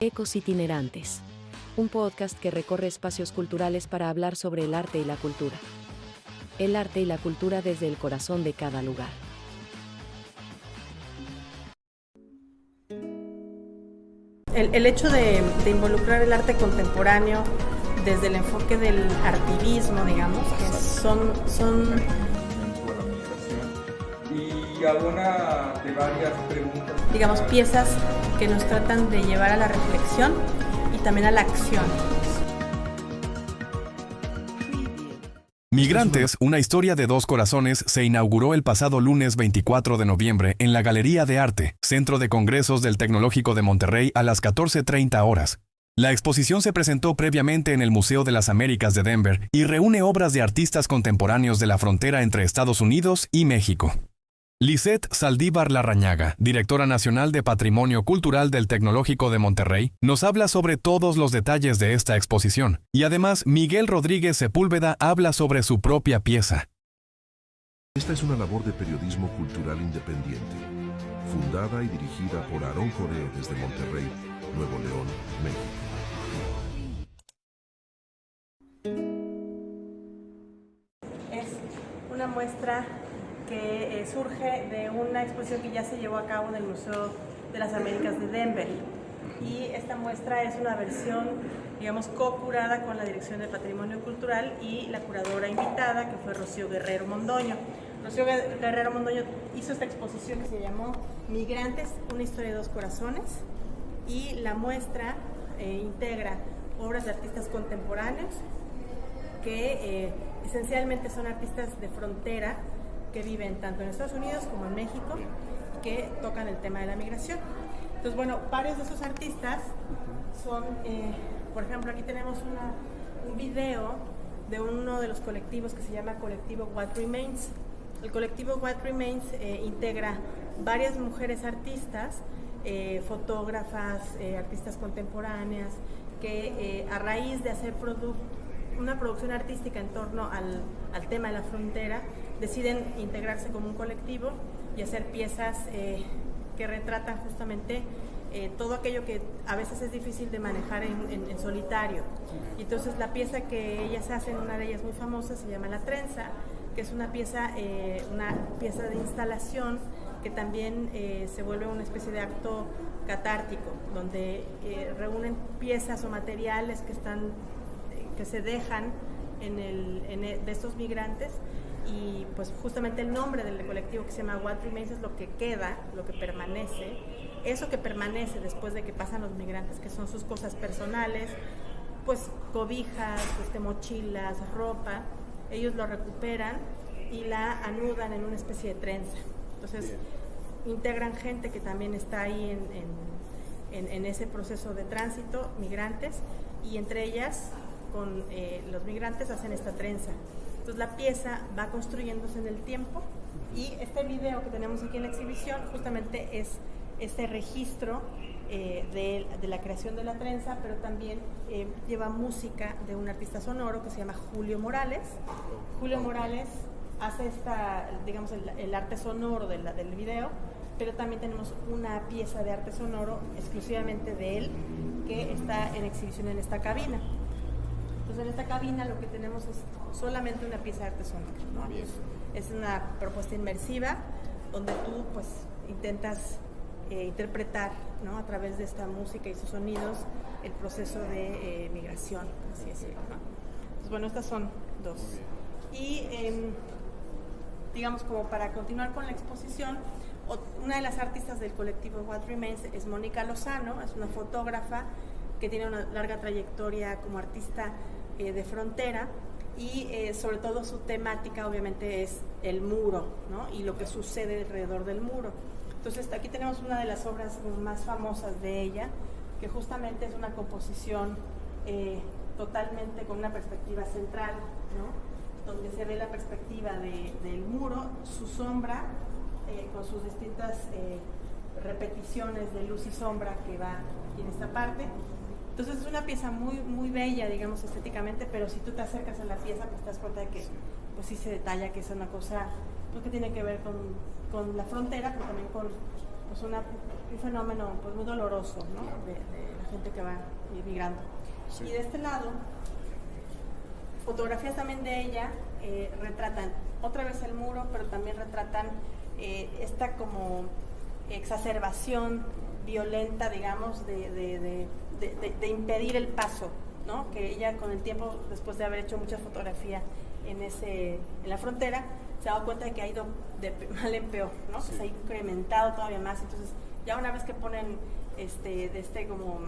Ecos Itinerantes. Un podcast que recorre espacios culturales para hablar sobre el arte y la cultura. El arte y la cultura desde el corazón de cada lugar. El hecho de involucrar el arte contemporáneo desde el enfoque del artivismo, digamos, que son y abona de varias preguntas. Digamos, piezas que nos tratan de llevar a la reflexión y también a la acción. Migrantes, una historia de dos corazones, se inauguró el pasado lunes 24 de noviembre en la Galería de Arte, Centro de Congresos del Tecnológico de Monterrey a las 14:30 horas. La exposición se presentó previamente en el Museo de las Américas de Denver y reúne obras de artistas contemporáneos de la frontera entre Estados Unidos y México. Lisette Saldívar Larrañaga, directora nacional de Patrimonio Cultural del Tecnológico de Monterrey, nos habla sobre todos los detalles de esta exposición. Y además, Miguel Rodríguez Sepúlveda habla sobre su propia pieza. Esta es una labor de periodismo cultural independiente, fundada y dirigida por Aarón Correa desde Monterrey, Nuevo León, México. Es una muestra que surge de una exposición que ya se llevó a cabo en el Museo de las Américas de Denver. Y esta muestra es una versión, digamos, co-curada con la Dirección de Patrimonio Cultural y la curadora invitada, que fue Rocío Guerrero Mondoño. Rocío Guerrero Mondoño hizo esta exposición que se llamó Migrantes, una historia de dos corazones, y la muestra integra obras de artistas contemporáneos que esencialmente son artistas de frontera que viven tanto en Estados Unidos como en México, que tocan el tema de la migración. Entonces, bueno, varios de esos artistas son, por ejemplo, aquí tenemos un video de uno de los colectivos que se llama Colectivo What Remains. El colectivo What Remains integra varias mujeres artistas, fotógrafas, artistas contemporáneas, que a raíz de hacer una producción artística en torno al tema de la frontera, deciden integrarse como un colectivo y hacer piezas que retratan justamente todo aquello que a veces es difícil de manejar en solitario. Y entonces la pieza que ellas hacen, una de ellas muy famosa, se llama La Trenza, que es una pieza de instalación que también se vuelve una especie de acto catártico, donde reúnen piezas o materiales que se dejan de estos migrantes, y pues justamente el nombre del colectivo, que se llama What Remains, es lo que queda, lo que permanece, eso que permanece después de que pasan los migrantes, que son sus cosas personales, pues cobijas, mochilas, ropa. Ellos lo recuperan y la anudan en una especie de trenza. Entonces integran gente que también está ahí en ese proceso de tránsito, migrantes, y entre ellas con los migrantes hacen esta trenza. Entonces la pieza va construyéndose en el tiempo, y este video que tenemos aquí en la exhibición justamente es este registro de la creación de la trenza, pero también lleva música de un artista sonoro que se llama Julio Morales. Julio Morales hace digamos, el arte sonoro del video, pero también tenemos una pieza de arte sonoro exclusivamente de él que está en exhibición en esta cabina. Entonces, en esta cabina lo que tenemos es solamente una pieza de arte sonoro, ¿no? Es una propuesta inmersiva donde tú pues intentas interpretar, ¿no?, a través de esta música y sus sonidos, el proceso de migración, así decirlo, ¿no? Entonces, bueno, estas son dos. Y digamos, como para continuar con la exposición, una de las artistas del colectivo What Remains es Mónica Lozano, es una fotógrafa que tiene una larga trayectoria como artista de frontera, y sobre todo su temática obviamente es el muro, ¿no?, y lo que sucede alrededor del muro. Entonces aquí tenemos una de las obras más famosas de ella, que justamente es una composición totalmente con una perspectiva central, ¿no?, donde se ve la perspectiva del muro, su sombra, con sus distintas repeticiones de luz y sombra que va aquí en esta parte. Entonces es una pieza muy, muy bella, digamos, estéticamente, pero si tú te acercas a la pieza, pues te das cuenta de que pues sí se detalla que es una cosa pues, que tiene que ver con la frontera, pero también con pues un fenómeno pues muy doloroso, ¿no?, de la gente que va migrando. Sí. Y de este lado, fotografías también de ella retratan otra vez el muro, pero también retratan esta como exacerbación violenta, digamos, de impedir el paso, ¿no? Que ella con el tiempo, después de haber hecho mucha fotografía en la frontera, se ha dado cuenta de que ha ido de mal en peor, ¿no? Sí. Se ha incrementado todavía más. Entonces, ya una vez que ponen como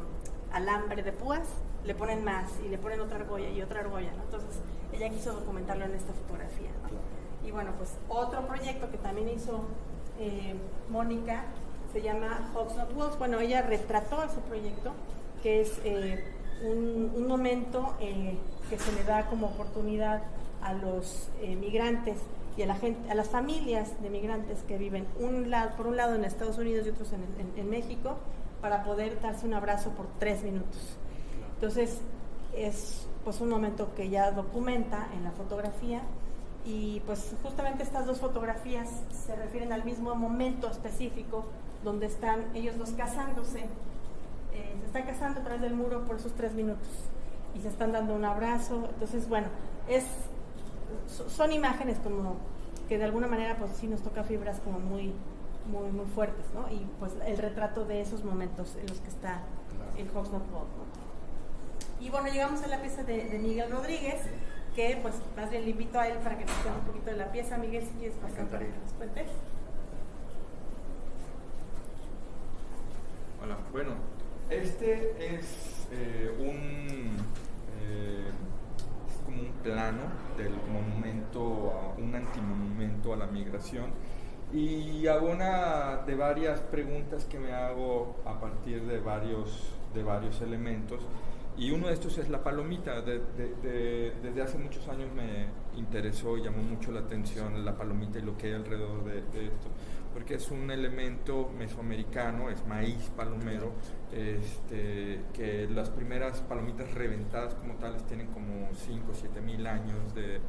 alambre de púas, le ponen más y le ponen otra argolla y otra argolla, ¿no? Entonces, ella quiso documentarlo en esta fotografía, ¿no? Claro. Y bueno, pues otro proyecto que también hizo Mónica se llama Hugs Not Walls. Bueno, ella retrató ese proyecto, que es un momento que se le da como oportunidad a los migrantes y a la gente, a las familias de migrantes que viven por un lado en Estados Unidos y otros en México, para poder darse un abrazo por 3 minutos. Entonces es pues un momento que ella documenta en la fotografía, y pues justamente estas dos fotografías se refieren al mismo momento específico donde están ellos dos casándose. Se están casando a través del muro por esos 3 minutos y se están dando un abrazo. Entonces, bueno, son imágenes como que de alguna manera pues sí nos toca fibras como muy fuertes, ¿no? Y pues el retrato de esos momentos en los que está el Hugs Not Walls, ¿no? Y bueno, llegamos a la pieza de Miguel Rodríguez, que pues más bien le invito a él para que nos cuente un poquito de la pieza. Miguel, si quieres pasar para que nos cuentes. Hola, bueno, este es como un plano del monumento, un antimonumento a la migración, y hago de varias preguntas que me hago a partir de varios elementos, y uno de estos es la palomita. Desde hace muchos años me interesó y llamó mucho la atención la palomita y lo que hay alrededor de esto, porque es un elemento mesoamericano, es maíz palomero, que las primeras palomitas reventadas como tales tienen como 5 o 7 mil años de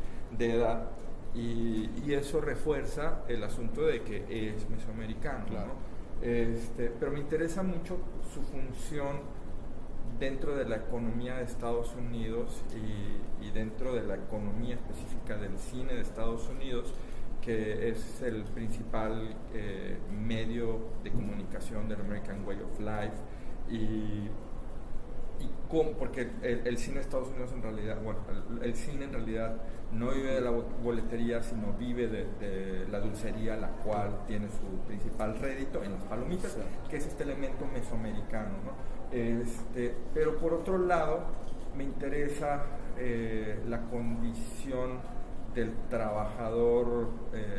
edad, y eso refuerza el asunto de que es mesoamericano, claro, ¿no? Pero me interesa mucho su función dentro de la economía de Estados Unidos y dentro de la economía específica del cine de Estados Unidos, que es el principal medio de comunicación del American Way of Life, porque el cine de Estados Unidos en realidad, bueno, el cine en realidad no vive de la boletería, sino vive de la dulcería, la cual tiene su principal rédito en las palomitas, que es este elemento mesoamericano, ¿no? Pero por otro lado, me interesa la condición del trabajador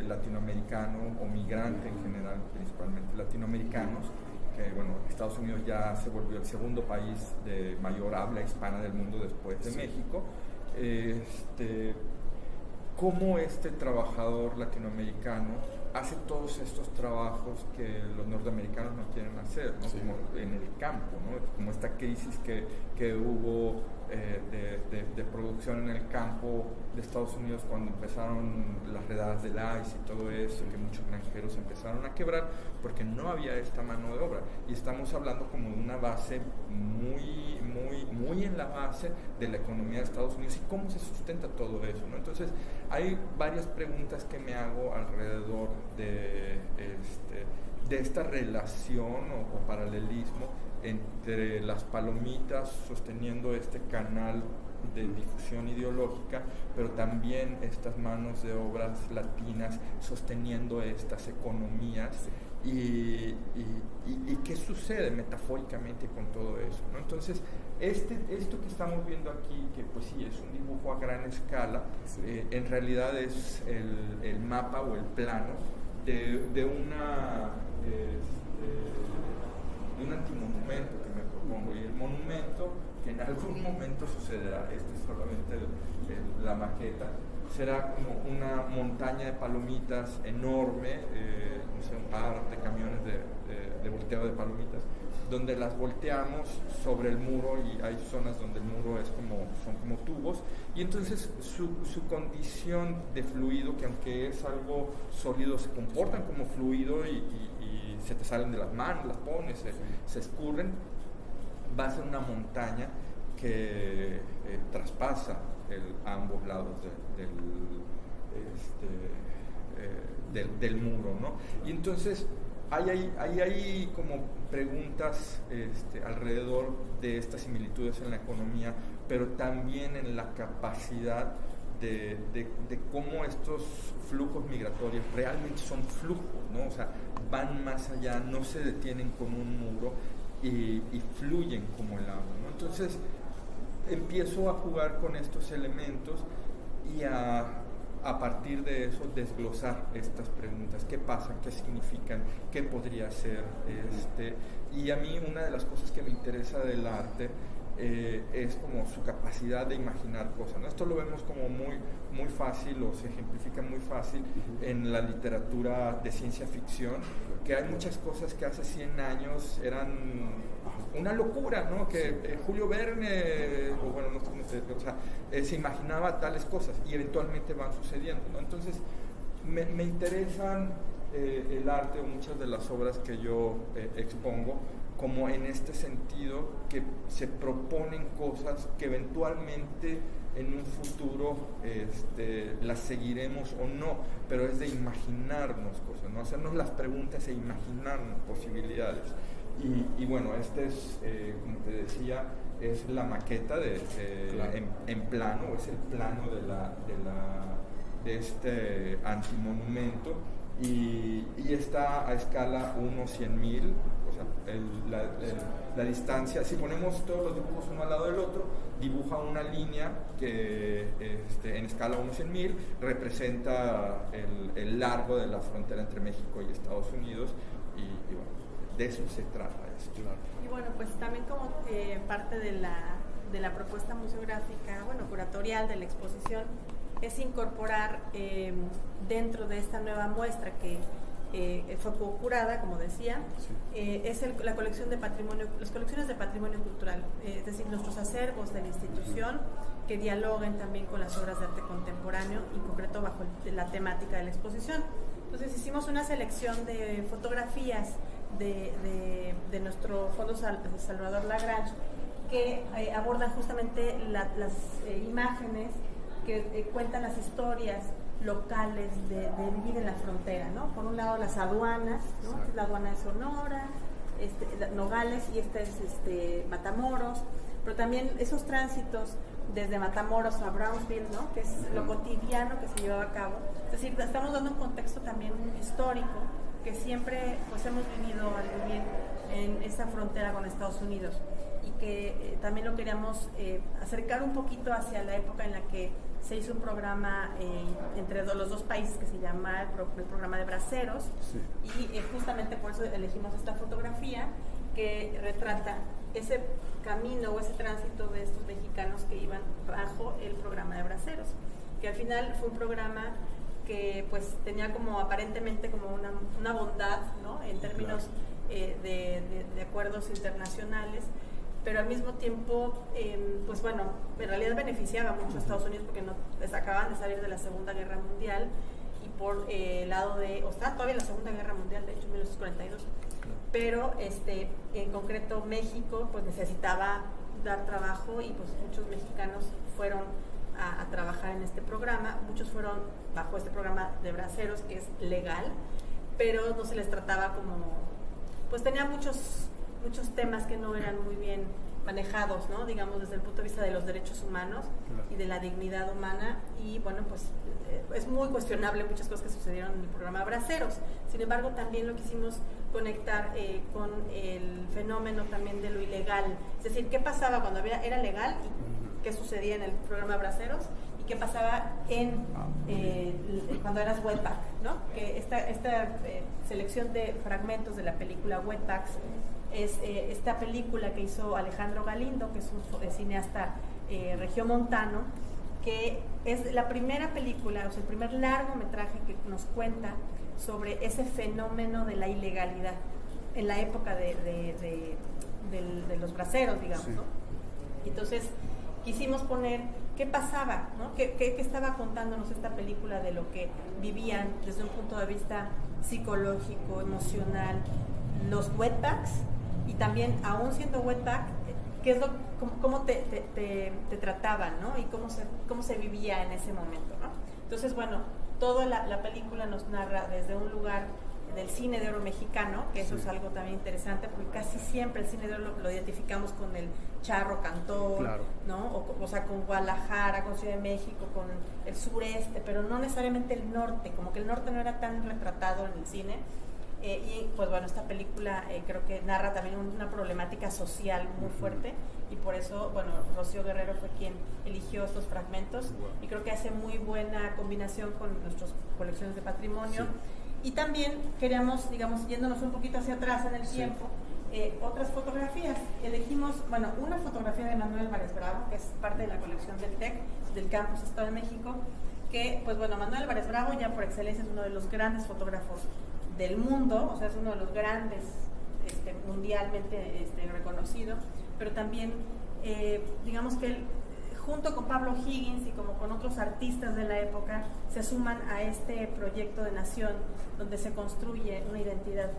latinoamericano o migrante en general, principalmente latinoamericanos, que bueno, Estados Unidos ya se volvió el segundo país de mayor habla hispana del mundo después de México. Cómo este trabajador latinoamericano hace todos estos trabajos que los norteamericanos no quieren hacer, ¿no? Sí. Como en el campo, ¿no? Como esta crisis que hubo de producción en el campo de Estados Unidos cuando empezaron las redadas del ICE y todo eso, que muchos granjeros empezaron a quebrar porque no había esta mano de obra, y estamos hablando como de una base muy en la base de la economía de Estados Unidos y cómo se sustenta todo eso, ¿no? Entonces hay varias preguntas que me hago alrededor de esta relación o paralelismo entre las palomitas sosteniendo este canal de difusión ideológica, pero también estas manos de obras latinas sosteniendo estas economías, y qué sucede metafóricamente con todo eso, ¿no? Entonces, esto que estamos viendo aquí, que pues sí es un dibujo a gran escala, en realidad es el mapa o el plano de un antimonumento que me propongo, y el monumento que en algún momento sucederá, esto es solamente la maqueta, será como una montaña de palomitas enorme, no sé, un par de camiones de volteado de palomitas, donde las volteamos sobre el muro, y hay zonas donde el muro son como tubos, y entonces su condición de fluido, que aunque es algo sólido, se comportan como fluido y se te salen de las manos, las pones, se escurren, va a ser una montaña que traspasa ambos lados del muro, ¿no? Y entonces hay como preguntas alrededor de estas similitudes en la economía, pero también en la capacidad de cómo estos flujos migratorios realmente son flujos, ¿no? O sea, van más allá, no se detienen con un muro y fluyen como el agua, ¿no? Entonces empiezo a jugar con estos elementos y a partir de eso desglosar estas preguntas: ¿qué pasa? ¿Qué significan? ¿Qué podría ser? Y a mí una de las cosas que me interesa del arte es como su capacidad de imaginar cosas, ¿no? Esto lo vemos como muy fácil, o se ejemplifica muy fácil en la literatura de ciencia ficción, que hay muchas cosas que hace 100 años eran una locura, ¿no? Que Julio Verne, o bueno, no sé cómo se imaginaba tales cosas y eventualmente van sucediendo, ¿no? Entonces me interesan el arte, o muchas de las obras que yo expongo, como en este sentido, que se proponen cosas que eventualmente en un futuro las seguiremos o no, pero es de imaginarnos cosas, ¿no? Hacernos las preguntas e imaginarnos posibilidades. Y bueno, es, como te decía, es la maqueta en plano, es el plano de este antimonumento, y está a escala 1/100,000. O sea, la distancia, si ponemos todos los dibujos uno al lado del otro, dibuja una línea que en escala 1/100,000 representa el largo de la frontera entre México y Estados Unidos, y bueno, de eso se trata esto. Y bueno, pues también como parte de la propuesta museográfica, curatorial de la exposición, es incorporar dentro de esta nueva muestra que fue curada, como decía, es la colección de patrimonio, las colecciones de patrimonio cultural, es decir, nuestros acervos de la institución que dialoguen también con las obras de arte contemporáneo, en concreto bajo la temática de la exposición. Entonces hicimos una selección de fotografías de nuestro Fondo Salvador Lagrange que abordan justamente las imágenes que cuentan las historias locales de vivir en la frontera, ¿no? Por un lado las aduanas, ¿no? La aduana de Sonora, Nogales, y esta es Matamoros, pero también esos tránsitos desde Matamoros a Brownsville, ¿no? Que es lo cotidiano que se llevaba a cabo. Es decir, estamos dando un contexto también histórico que siempre pues hemos vivido al vivir en esa frontera con Estados Unidos, y que también lo queríamos acercar un poquito hacia la época en la que se hizo un programa entre los dos países que se llama el programa de Braceros, y justamente por eso elegimos esta fotografía que retrata ese camino o ese tránsito de estos mexicanos que iban bajo el programa de Braceros, que al final fue un programa que pues tenía como aparentemente como una bondad, ¿no? En términos de acuerdos internacionales, pero al mismo tiempo, pues bueno, en realidad beneficiaba mucho a Estados Unidos porque acababan de salir de la Segunda Guerra Mundial, y por el lado o está todavía la Segunda Guerra Mundial, de hecho, en 1942, pero en concreto México pues necesitaba dar trabajo, y pues muchos mexicanos fueron a trabajar en este programa. Muchos fueron bajo este programa de Braceros, que es legal, pero no se les trataba como, pues tenía muchos temas que no eran muy bien manejados, ¿no? Digamos, desde el punto de vista de los derechos humanos y de la dignidad humana, y bueno, pues es muy cuestionable muchas cosas que sucedieron en el programa Braceros. Sin embargo, también lo quisimos conectar con el fenómeno también de lo ilegal, es decir, qué pasaba cuando era legal y qué sucedía en el programa Braceros, y qué pasaba cuando eras Wetback, ¿no? Que esta selección de fragmentos de la película Wetbacks es esta película que hizo Alejandro Galindo, que es un cineasta regiomontano, que es la primera película, o sea, el primer largometraje que nos cuenta sobre ese fenómeno de la ilegalidad en la época de los braceros, digamos, ¿no? Entonces quisimos poner qué pasaba, ¿no? ¿Qué estaba contándonos esta película de lo que vivían desde un punto de vista psicológico, emocional, los wetbacks, y también, aún siendo wetback, qué es cómo te trataban, ¿no? Y cómo se vivía en ese momento, ¿no? Entonces, bueno, toda la película nos narra desde un lugar del cine de oro mexicano, que eso es algo también interesante, porque casi siempre el cine de oro lo identificamos con el charro cantor, claro, ¿no? O sea, con Guadalajara, con Ciudad de México, con el sureste, pero no necesariamente el norte, como que el norte no era tan retratado en el cine. Y pues bueno, esta película creo que narra también una problemática social muy fuerte, y por eso, bueno, Rocío Guerrero fue quien eligió estos fragmentos, y creo que hace muy buena combinación con nuestras colecciones de patrimonio. Y también queríamos, digamos, yéndonos un poquito hacia atrás en el tiempo, otras fotografías. Elegimos, bueno, una fotografía de Manuel Álvarez Bravo, que es parte de la colección del TEC, del Campus Estado de México, que, pues bueno, Manuel Álvarez Bravo ya por excelencia es uno de los grandes fotógrafos del mundo, o sea, es uno de los grandes mundialmente reconocido, pero también, digamos que él, junto con Pablo Higgins y como con otros artistas de la época, se suman a este proyecto de nación donde se construye una identidad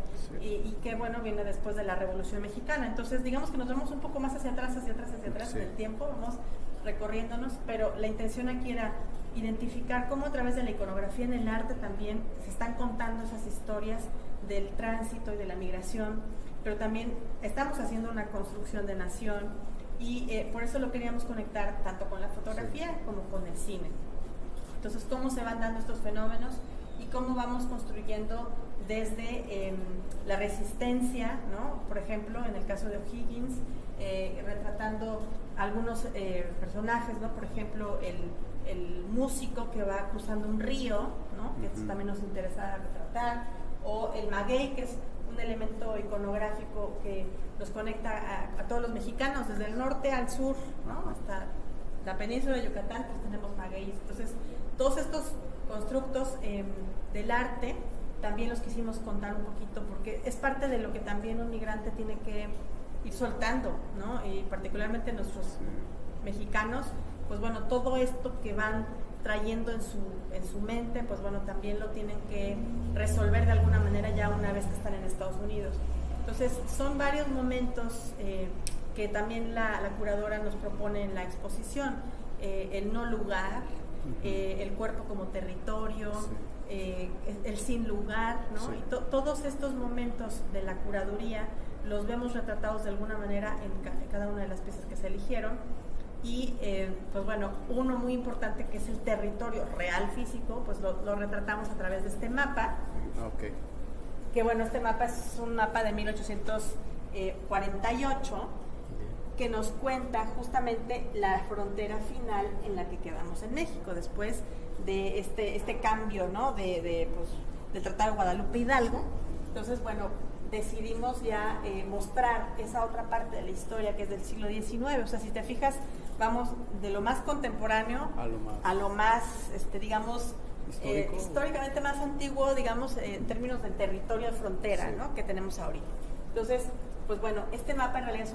y que, bueno, viene después de la Revolución Mexicana. Entonces, digamos que nos vamos un poco más hacia atrás en el tiempo, vamos recorriéndonos, pero la intención aquí era identificar cómo a través de la iconografía en el arte también se están contando esas historias del tránsito y de la migración, pero también estamos haciendo una construcción de nación, y por eso lo queríamos conectar tanto con la fotografía como con el cine. Entonces, cómo se van dando estos fenómenos y cómo vamos construyendo desde la resistencia, ¿no? Por ejemplo, en el caso de O'Higgins, retratando algunos personajes, ¿no? Por ejemplo, el músico que va cruzando un río, ¿no? Que también nos interesa retratar, o el maguey, que es un elemento iconográfico que nos conecta a todos los mexicanos, desde el norte al sur, ¿no? Hasta la península de Yucatán, pues tenemos magueyes. Entonces, todos estos constructos del arte también los quisimos contar un poquito, porque es parte de lo que también un migrante tiene que ir soltando, ¿no? Y particularmente nuestros mexicanos, pues bueno, todo esto que van trayendo en su mente, pues bueno, también lo tienen que resolver de alguna manera ya una vez que están en Estados Unidos. Entonces, son varios momentos que también la curadora nos propone en la exposición. El no lugar, el cuerpo como territorio, el sin lugar, ¿no? Y todos estos momentos de la curaduría los vemos retratados de alguna manera en cada una de las piezas que se eligieron. Y pues bueno, uno muy importante que es el territorio real físico, pues lo retratamos a través de este mapa. Okay. Que bueno, este mapa es un mapa de 1848 que nos cuenta justamente la frontera final en la que quedamos en México después de este cambio, ¿no? del Tratado de Guadalupe Hidalgo. Entonces, bueno, decidimos ya mostrar esa otra parte de la historia que es del siglo XIX. O sea, si te fijas, vamos de lo más contemporáneo a lo más digamos, históricamente más antiguo, digamos, en términos del territorio de frontera, ¿no? Que tenemos ahorita. Entonces, pues bueno, este mapa en realidad es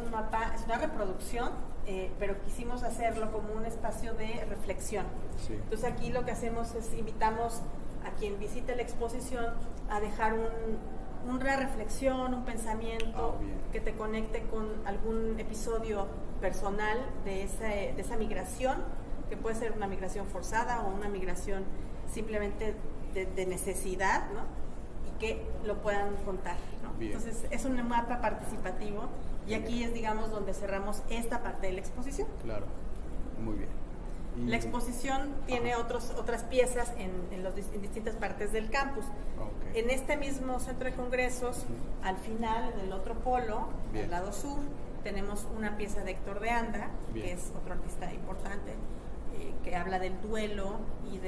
una reproducción, pero quisimos hacerlo como un espacio de reflexión. Entonces, aquí lo que hacemos es invitamos a quien visite la exposición a dejar una reflexión, un pensamiento que te conecte con algún episodio personal de esa migración, que puede ser una migración forzada o una migración simplemente de necesidad, ¿no? Y que lo puedan contar, ¿no? Entonces, es un mapa participativo y aquí es, digamos, donde cerramos esta parte de la exposición. Claro, muy bien. La exposición tiene otras piezas en distintas partes del campus. En este mismo centro de congresos, al final, en el otro polo, del lado sur, tenemos una pieza de Héctor de Anda, que es otro artista importante, que habla del duelo y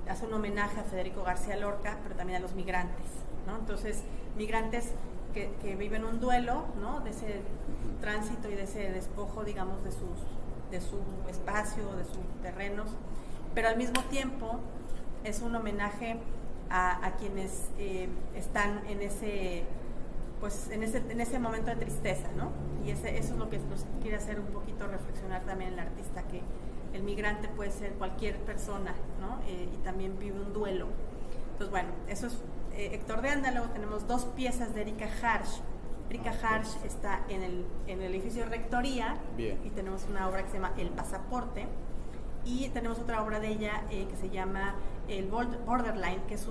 hace un homenaje a Federico García Lorca, pero también a los migrantes, ¿no? Entonces, migrantes que viven un duelo, ¿no? De ese tránsito y de ese despojo, digamos, de su espacio, de sus terrenos, pero al mismo tiempo es un homenaje a quienes están en ese momento de tristeza, ¿no? Y eso es lo que nos quiere hacer un poquito reflexionar también el artista, que el migrante puede ser cualquier persona, ¿no? Y también vive un duelo. Entonces, bueno, eso es Héctor de Anda. Luego tenemos dos piezas de Erika Harsch, Erika Harsch está en el edificio Rectoría. Bien. Y tenemos una obra que se llama El Pasaporte. Y tenemos otra obra de ella que se llama El Borderline, que es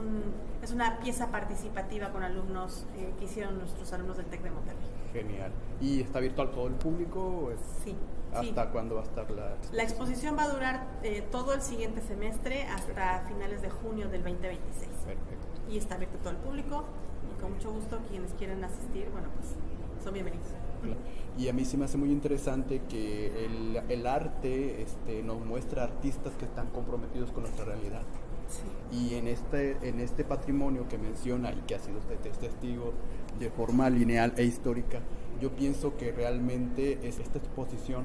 una pieza participativa con alumnos que hicieron nuestros alumnos del TEC de Monterrey. Genial. ¿Y está abierto a todo el público? ¿O es Sí. ¿Hasta cuándo va a estar la exposición? La exposición va a durar todo el siguiente semestre hasta finales de junio del 2026. Perfecto. Y está abierto a todo el público y con mucho gusto quienes quieren asistir, bueno, pues son bienvenidos. Y a mí se me hace muy interesante que el arte nos muestra artistas que están comprometidos con nuestra realidad. Sí. Y en este patrimonio que menciona y que ha sido usted testigo de forma lineal e histórica, yo pienso que realmente esta exposición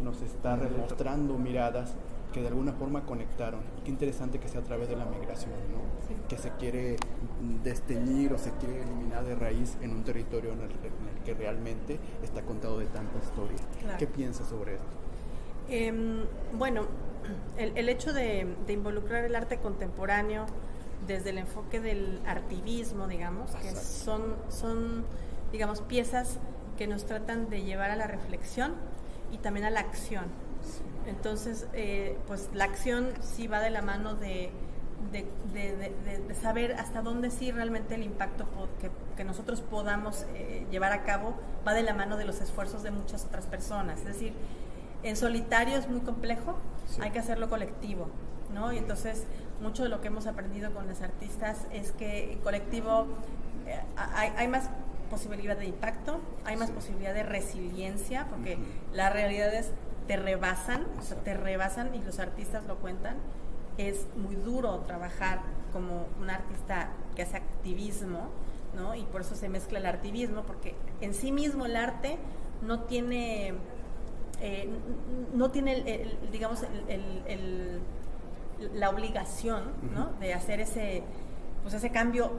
nos está mostrando miradas que de alguna forma conectaron. Y qué interesante que sea a través de la migración, ¿no? Sí. Que se quiere desteñir o se quiere eliminar de raíz en un territorio en el que realmente está contado de tanta historia. Claro. ¿Qué piensas sobre esto? Bueno, el hecho de involucrar el arte contemporáneo desde el enfoque del artivismo, digamos, que son digamos, piezas que nos tratan de llevar a la reflexión y también a la acción. Entonces, pues la acción sí va de la mano de saber hasta dónde sí realmente el impacto que nosotros podamos llevar a cabo va de la mano de los esfuerzos de muchas otras personas. Es decir, en solitario es muy complejo, sí. Hay que hacerlo colectivo, ¿no? Y entonces, mucho de lo que hemos aprendido con los artistas es que en colectivo hay más posibilidad de impacto, hay más posibilidad de resiliencia, porque las realidades te rebasan, o sea, te rebasan y los artistas lo cuentan. Es muy duro trabajar como un artista que hace activismo, ¿no? Y por eso se mezcla el artivismo, porque en sí mismo el arte no tiene digamos, la obligación, ¿no? De hacer ese cambio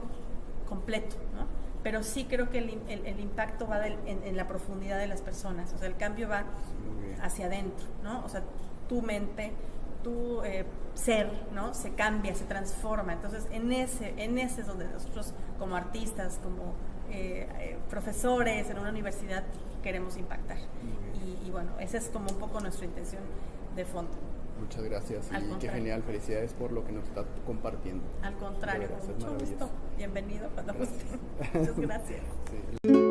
completo, ¿no? Pero sí creo que el impacto va en la profundidad de las personas, o sea, el cambio va hacia adentro, ¿no? O sea, tu mente, tu ser, ¿no? Se cambia, se transforma. Entonces, en ese es donde nosotros, como artistas, como profesores en una universidad, queremos impactar. Y bueno, esa es como un poco nuestra intención de fondo. Muchas gracias y qué genial, felicidades por lo que nos está compartiendo. Al contrario, con mucho gusto. Bienvenido cuando guste. Muchas gracias. Sí.